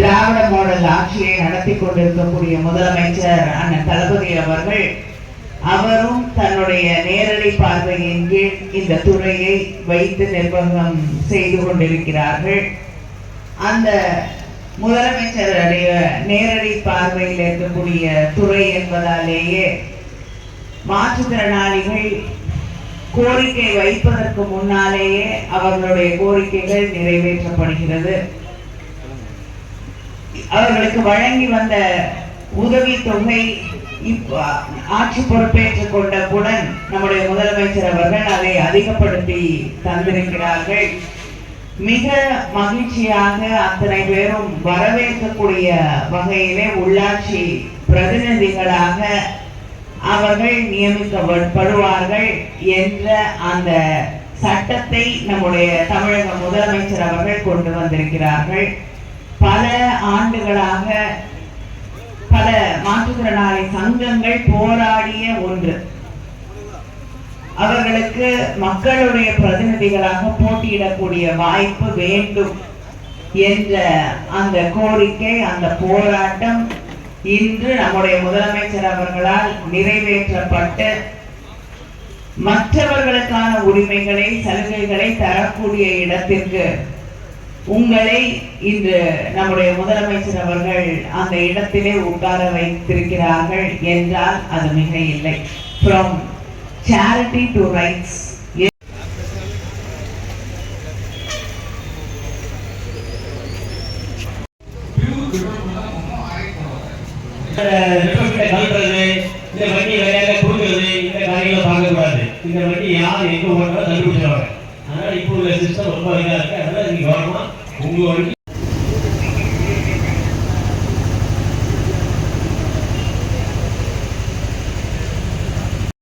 திராவிட model ஆட்சியை நடத்தி கொண்டிருக்கக்கூடிய முதலமைச்சர் அண்ணன் தளபதி அவர்கள் அவரும் தன்னுடைய நேரடி பார்வையின் கீழ் இந்த துறையை வைத்து நிர்வாகம் செய்து கொண்டிருக்கிறார்கள். அந்த முதலமைச்சருடைய நேரடி பார்வையில் இருக்கக்கூடிய துறை என்பதாலேயே மாற்றுத்திறனாளிகள் கோரிக்கை வைப்பதற்கு முன்னாலேயே அவர்களுடைய கோரிக்கைகள் நிறைவேற்றப்படுகிறது. அவர்களுக்கு வழங்கி வந்த உதவித்தொகை ஆட்சி பொறுப்பேற்றுக் கொண்டவுடன் நம்முடைய முதலமைச்சர் அவர்கள் அதை அதிகப்படுத்தி தந்திருக்கிறார்கள். மிக மகிழ்ச்சியாக அத்தனை பேரும் வரவேற்கக்கூடிய வகையிலே உள்ளாட்சி பிரதிநிதிகளாக அவர்கள் நியமிக்கப்படுவார்கள் என்ற அந்த சட்டத்தை நம்முடைய தமிழக முதலமைச்சர் அவர்கள் கொண்டு வந்திருக்கிறார்கள். பல ஆண்டுகளாக பல மாற்றுத்திறனாளி சங்கங்கள் போராடிய ஒன்று. அவர்களுக்கு மக்களுடைய பிரதிநிதிகளாக போட்டியிடக்கூடிய வாய்ப்பு வேண்டும் என்ற அந்த கோரிக்கை, அந்த போராட்டம் இன்று நம்முடைய முதலமைச்சர் அவர்களால் நிறைவேற்றப்பட்டு மற்றவர்களுக்கான உரிமைகளை சலுகைகளை தரக்கூடிய இடத்திற்கு உங்களை இன்று நம்முடைய முதலமைச்சர் அவர்கள் அந்த இடத்திலே உட்கார வைத்திருக்கிறார்கள் என்றால் அது மிக இல்லை. From charity to rights. இந்த வண்டி வேலையாக கொடுக்கிறது, இந்த காரியங்களை பார்க்கக்கூடாது. இந்த வண்டி யார் எங்க ஓடுறா கண்டுபிடிச்சிருவாங்க. அதனால இப்போ உள்ள சிஸ்டம் ரொம்ப இதாக இருக்கு. அதனால நீங்க வரணும் உங்க வண்டி